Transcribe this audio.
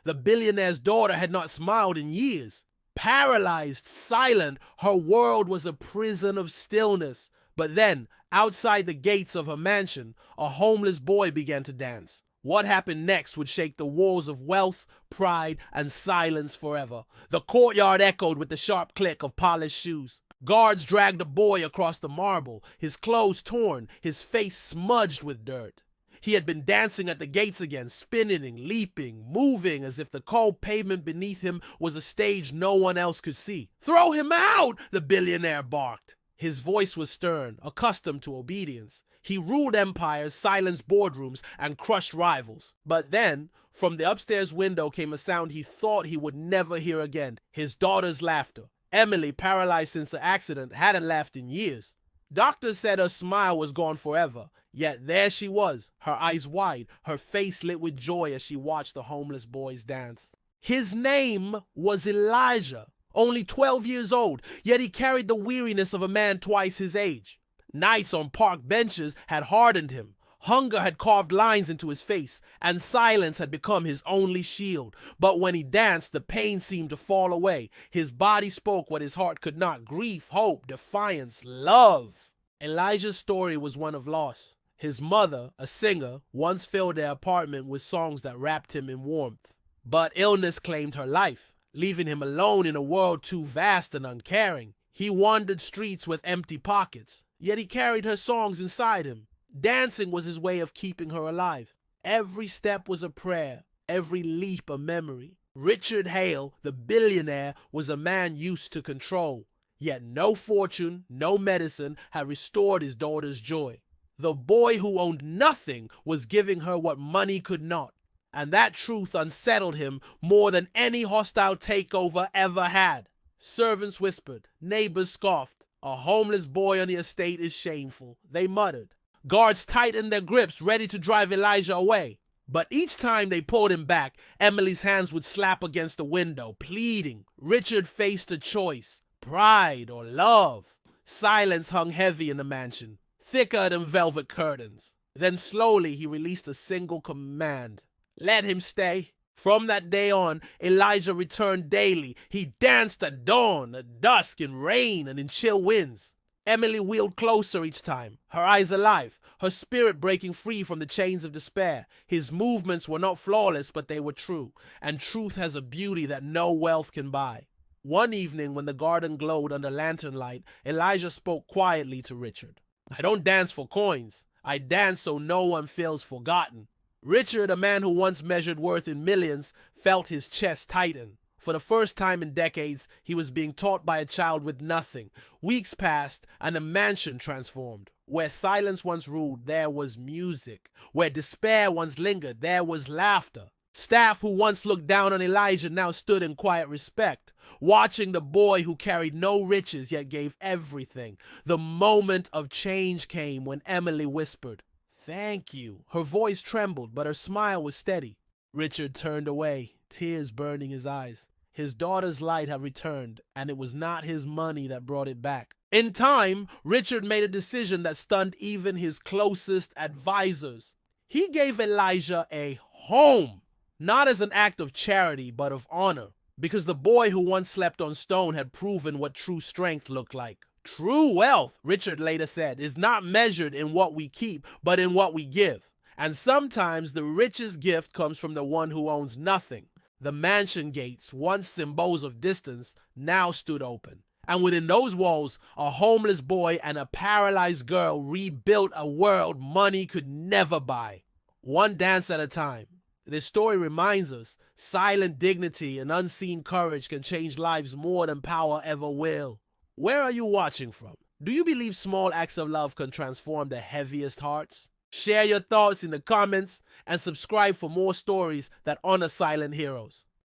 The billionaire's daughter had not smiled in years. Paralyzed, silent, her world was a prison of stillness. But then, outside the gates of her mansion, a homeless boy began to dance. What happened next would shake the walls of wealth, pride, and silence forever. The courtyard echoed with the sharp click of polished shoes. Guards dragged the boy across the marble, his clothes torn, his face smudged with dirt. He had been dancing at the gates again, spinning, leaping, moving as if the cold pavement beneath him was a stage no one else could see. "Throw him out!" the billionaire barked. His voice was stern, accustomed to obedience. He ruled empires, silenced boardrooms, and crushed rivals. But then, from the upstairs window came a sound he thought he would never hear again, his daughter's laughter. Emily, paralyzed since the accident, hadn't laughed in years. Doctors said her smile was gone forever, yet there she was, her eyes wide, her face lit with joy as she watched the homeless boys dance. His name was Elijah, only 12 years old, yet he carried the weariness of a man twice his age. Nights on park benches had hardened him. Hunger had carved lines into his face, and silence had become his only shield. But when he danced, the pain seemed to fall away. His body spoke what his heart could not: grief, hope, defiance, love. Elijah's story was one of loss. His mother, a singer, once filled their apartment with songs that wrapped him in warmth. But illness claimed her life, leaving him alone in a world too vast and uncaring. He wandered streets with empty pockets, yet he carried her songs inside him. Dancing was his way of keeping her alive. Every step was a prayer, every leap a memory. Richard Hale, the billionaire, was a man used to control. Yet no fortune, no medicine had restored his daughter's joy. The boy who owned nothing was giving her what money could not. And that truth unsettled him more than any hostile takeover ever had. Servants whispered, neighbors scoffed. A homeless boy on the estate is shameful, they muttered. Guards tightened their grips, ready to drive Elijah away. But each time they pulled him back, Emily's hands would slap against the window, pleading. Richard faced a choice: pride or love. Silence hung heavy in the mansion, thicker than velvet curtains. Then slowly he released a single command: let him stay. From that day on, Elijah returned daily. He danced at dawn, at dusk, in rain, and in chill winds. Emily wheeled closer each time, her eyes alive, her spirit breaking free from the chains of despair. His movements were not flawless, but they were true, and truth has a beauty that no wealth can buy. One evening, when the garden glowed under lantern light, Elijah spoke quietly to Richard. "I don't dance for coins. I dance so no one feels forgotten." Richard, a man who once measured worth in millions, felt his chest tighten. For the first time in decades, he was being taught by a child with nothing. Weeks passed, and a mansion transformed. Where silence once ruled, there was music. Where despair once lingered, there was laughter. Staff who once looked down on Elijah now stood in quiet respect, watching the boy who carried no riches yet gave everything. The moment of change came when Emily whispered, "Thank you." Her voice trembled, but her smile was steady. Richard turned away, tears burning his eyes. His daughter's light had returned, and it was not his money that brought it back. In time, Richard made a decision that stunned even his closest advisors. He gave Elijah a home, not as an act of charity, but of honor, because the boy who once slept on stone had proven what true strength looked like. True wealth, Richard later said, is not measured in what we keep, but in what we give. And sometimes the richest gift comes from the one who owns nothing. The mansion gates, once symbols of distance, now stood open. And within those walls, a homeless boy and a paralyzed girl rebuilt a world money could never buy. One dance at a time. This story reminds us, silent dignity and unseen courage can change lives more than power ever will. Where are you watching from? Do you believe small acts of love can transform the heaviest hearts? Share your thoughts in the comments and subscribe for more stories that honor silent heroes.